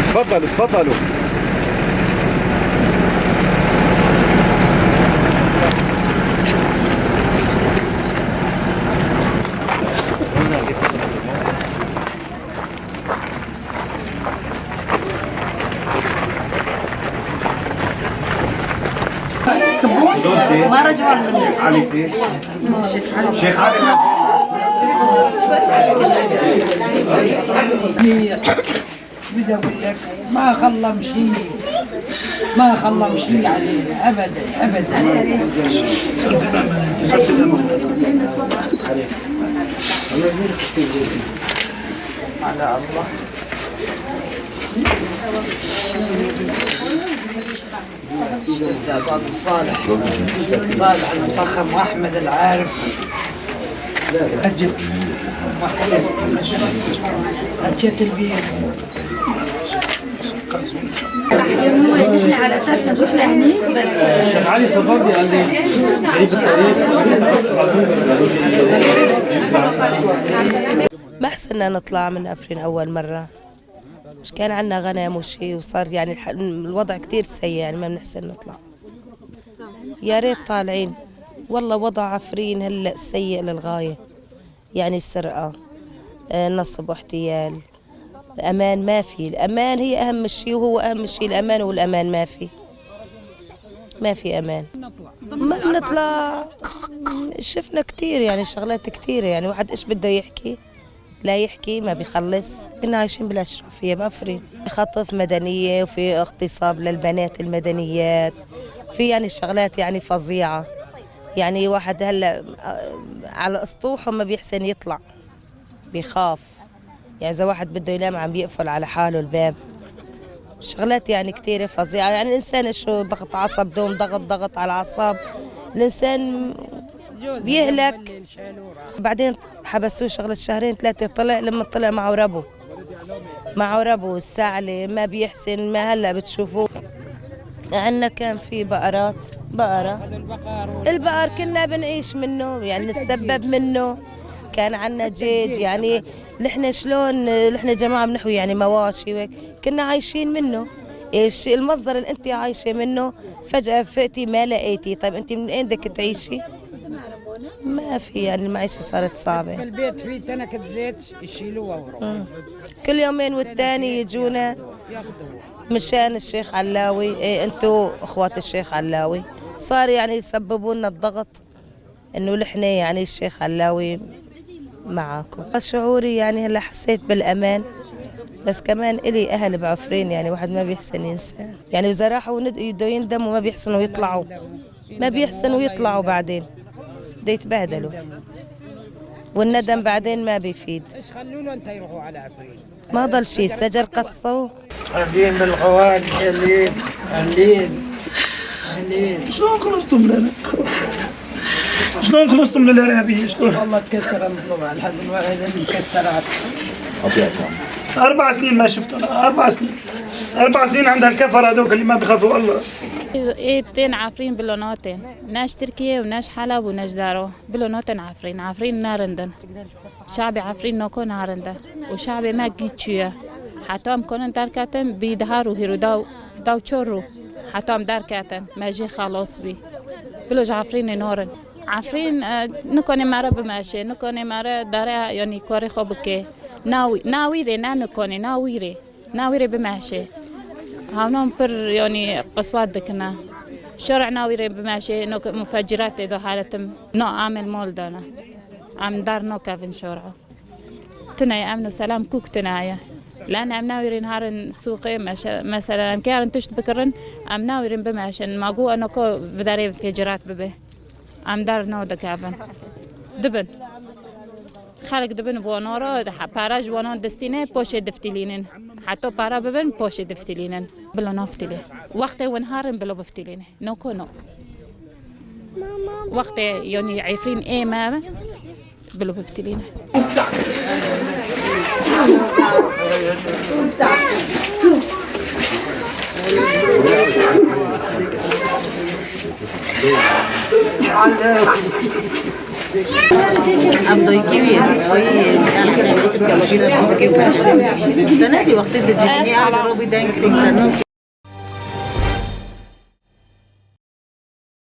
تفضلوا تفضلوا. ما رجعوا منه. علي شيخ علي بدي اقول لك ما خلم شيء، ما خلم شيء علينا ابدا ابدا. على الله. الاستاذ ابو صالح المسخم واحمد العارف اجت البيت. نحن على اساس نروح لهني بس علي تفضلي عندي عيد التاريخ. ما حسنا نطلع من عفرين أول مرة، مش كان عنا غنم وشي، وصار يعني الوضع كتير سيء، يعني ما بنحسن نطلع. يا ريت طالعين، والله وضع عفرين هلا سيء للغاية، يعني السرقة، نصب واحتيال، أمان ما في. الأمان هي أهم شيء، وهو أهم شيء الأمان، والأمان ما في أمان. ما بنطلع، شفنا كتير يعني شغلات كتيرة، يعني واحد إيش بده يحكي لا يحكي ما بيخلص. كنا عايشين بالأشرفية بعفرين، خطف مدنية وفي اغتصاب للبنات المدنيات، في يعني شغلات يعني فظيعة. يعني واحد هلا على اسطوحه ما بيحسن يطلع، بيخاف. يعني إذا واحد بده ينام عم بيقفل على حاله الباب. شغلات يعني كتير فظيعة. يعني الإنسان شو ضغط عصب، دوم ضغط على الأعصاب، الإنسان بيهلك. بعدين حبسوه شغلة شهرين ثلاثة، طلع. لما طلع معه ربو السعلة ما بيحسن. ما هلا بتشوفوه عنا كان في بقرة البقر كنا بنعيش منه، يعني نتسبب منه. كان عنا جيج، يعني نحن شلون نحن جماعة بنحوي يعني مواشي وهيك، كنا عايشين منه. ايش المصدر اللي انت عايشة منه؟ فجأة فقتي ما لقيتي، طيب انت من اين بدك تعيشي؟ ما في، يعني المعيشة صارت صعبة. بالبيت في تنكة زيت يشيلوها ويروحوا كل يومين والتاني يجونا مشان الشيخ علاوي. ايه انتو اخوات الشيخ علاوي، صار يعني يسببوا لنا الضغط انه نحن يعني الشيخ علاوي معاكم. شعوري يعني هلا حسيت بالامان، بس كمان إلي أهل بعفرين، يعني واحد ما بيحسن ينسى. يعني إذا راحوا يبدوا يندموا ما بيحسنوا يطلعوا، بعدين بده يتبهدلوا، والندم بعدين ما بيفيد. ايش خلوا له انت يروحوا على عفرين؟ ما ضل شيء، السجر قصوا. قاعدين بالغوال. أهلين شلون خلصتم لنا؟ شلون خلصتم للإرهابية؟ شلون؟ والله تكسر المطلوب لحد الواحد مكسرات. 4 سنين ما شفت أنا، 4 سنين عند الكفر هذوك اللي ما بيخافوا الله. ايتين عافرين بلونوتين، ناش تركيا وناش حلب وناش دارو، بلونوتين عافرين نارندن. شعبي عافرين نوكو نارنده، وشعبي ما جيتشيا. حتى هم كونن داركاتن بيدهارو هيرو داو تشورو، حتى هم داركاتن ما جي خلاص بي. بلوج عافرين نورن. عفرين نكوني مرة بماشي، نكوني مرة دارا يعني كوري خوبكي. ناويري نكوني ناويري بماشي. هاونهم بر يعني قصوات دكنا. شرع ناويري بماشي نو مفجرات إذا حالتهم نو عامل مولدنا. عم دار نو كافن شرعه. تناي أمن وسلام كوك تنايا. لأن أم ناويرين هارن سوقي مثلا أم كارن تشت بكرن أم ناويرين بماشي ما جو أنا كو بداري انفجارات ببه. أم دار نو دكافن. دبن. خالق دبن بوانورا باراج وانان دستينه پوش دفتلینن حتی پارا ببن پوش دفتلینن بلا نفتلی وقت ونهارن بلا بفتلینه نو کنو وقت يعني عفرين ايه ما بلا بفتلینه أبدو كبير وأنا كده بقول لك يلا بينا نشوف كيف تنادي وقت الجميع على روبي دانك